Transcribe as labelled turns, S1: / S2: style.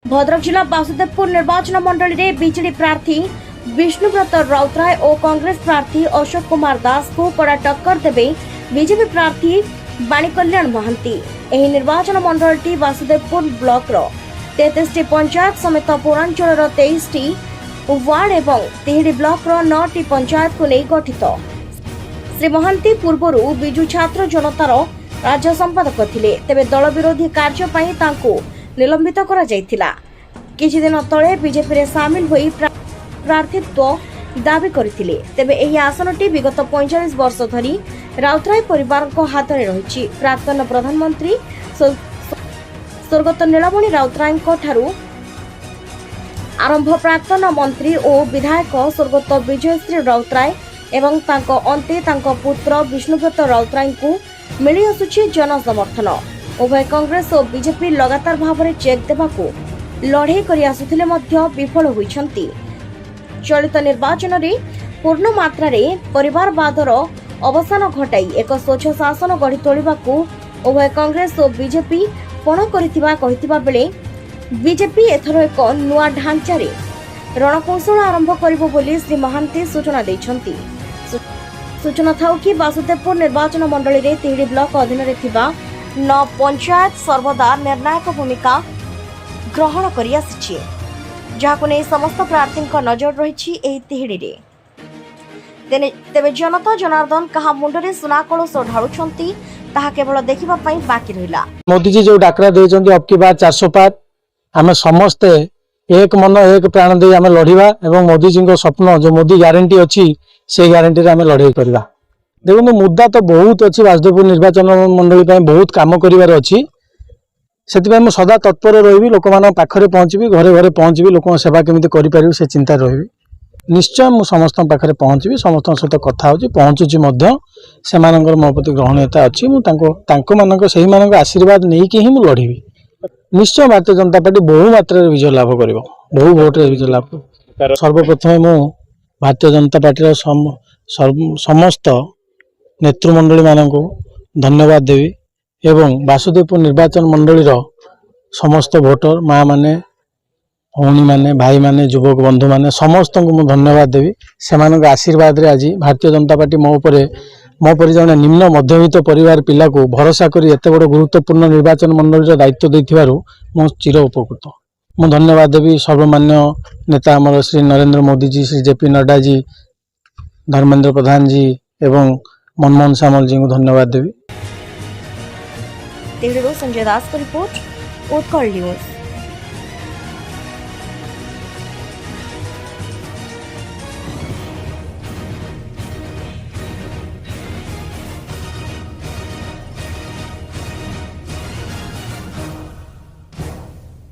S1: भद्रक जिला वासुदेवपुर निर्वाचन मंडल में बीजेडी प्रार्थी विष्णुव्रत राउतराय और कांग्रेस प्रार्थी अशोक कुमार दास को कड़ा टक्कर देवे बीजेपी प्रार्थी बाणी कल्याण महांती। एही निर्वाचन मंडल वासुदेवपुर ब्लॉक 33 पंचायत समेत पौरांचल 23 वार्ड एवं तिहिडी ब्लॉक 9 पंचायत को नहीं गठित। श्री महांती पूर्व विजु छात्र जनतार राज्य संपादक थिले, तेबे दल विरोधी कार्य पई तांको निलंबित करा जायथिला। किछि दिन तळे बीजेपी रे शामिल होई प्रार्थीत्व दाबी करथिले, तेबे एही आसनटी विगत 45 वर्ष धरी राउतराय परिवार को हाथ में रही। प्राक्तन प्रधानमंत्री स्वर्गत नीलमणि राउतराय ठारू आरंभ प्राक्तन मंत्री और विधायक स्वर्गत विजयश्री राउतराय एवं तांको अंते तांको पुत्र विष्णुव्रत राउतराय को मिली आसुछि जनसमर्थन। उभय कांग्रेस और बीजेपी लगातार भाव में चेक देवाकू लड़े करि आसुथिले मध्य विफल होइछंती। चलित निर्वाचन रे पूर्ण मात्रा रे परिवारवादर अवसान घटाई एक स्वच्छ शासन गढ़ी तोड़िबाकू उभय कांग्रेस और बीजेपी पण करिथिबा कहिथिबा बेले बीजेपी एथर एक नुआ ढांचा रे रणकौशल आरंभ करिबो बोली श्री महांती सूचना दैछंती। सूचना थाउ कि वासुदेवपुर निर्वाचन मंडल रे तिहिडी ब्लॉक अधीन रे थिबा 9 पंचायत सर्वदा निर्णायक भूमिका ग्रहण करि आछि, जहाको नै समस्त प्रार्थी नजर रही तिहिडी रे। तेबे जनता जनार्दन कहा मुंडरे सुना कलश ढाळुछंती ताहा केवल देखिबा पई बाकी रहिला।
S2: मोदी जी जो डाकरा देछंती अब की बार 400 पार आमे समस्ते एक मन एक प्राण दे आमे लढिबा एवं मोदी जी को स्वप्न जो मोदी ग्यारंटी अछि से ग्यारंटी रे आमे लड़ाई करबा। देखो मुद्दा तो बहुत अच्छी वासुदेवपुर निर्वाचन मंडली बहुत कम कर से सदा तत्पर रही लोक मान पाखे पहुँची घरे घरे पहुँची लोक सेवा केमी कर से चिंता रही। निश्चय मुझे समस्त पाखे पहुँची समस्त सहित कथा पहुँचुची से मो प्रति ग्रहणीयता अच्छी मुझे मान आशीर्वाद नहीं कि ही लड़ी। निश्चय भारतीय जनता पार्टी बहु मात्रा विजय लाभ कर बहु भोटे विजय लाभ कर। सर्वप्रथम मु भारतीय जनता पार्टी समस्त नेतृमंडली मानक धन्यवाद देवी एवं वासुदेवपुर निर्वाचन मंडली समस्त भोटर माँ माने भौणी माने भाई माने युवक बंधु माने समस्त को धन्यवाद देवी। से आशीर्वाद रे आज भारतीय जनता पार्टी मो पर जने निम्न मध्यवित्त परिवार पिला को भरोसा करी एते बड़ गुरुत्वपूर्ण निर्वाचन मंडली दायित्व देथिबारु मो चिर उपकृत। मु धन्यवाद देवी सर्वमान्य नेता अमर श्री नरेंद्र मोदी जी, श्री जेपी नड्डा जी, धर्मेंद्र प्रधान जी एवं मनमोहन सामल जी को धन्यवाद देवी।
S1: संजय दास की रिपोर्ट, उत्कल न्यूज।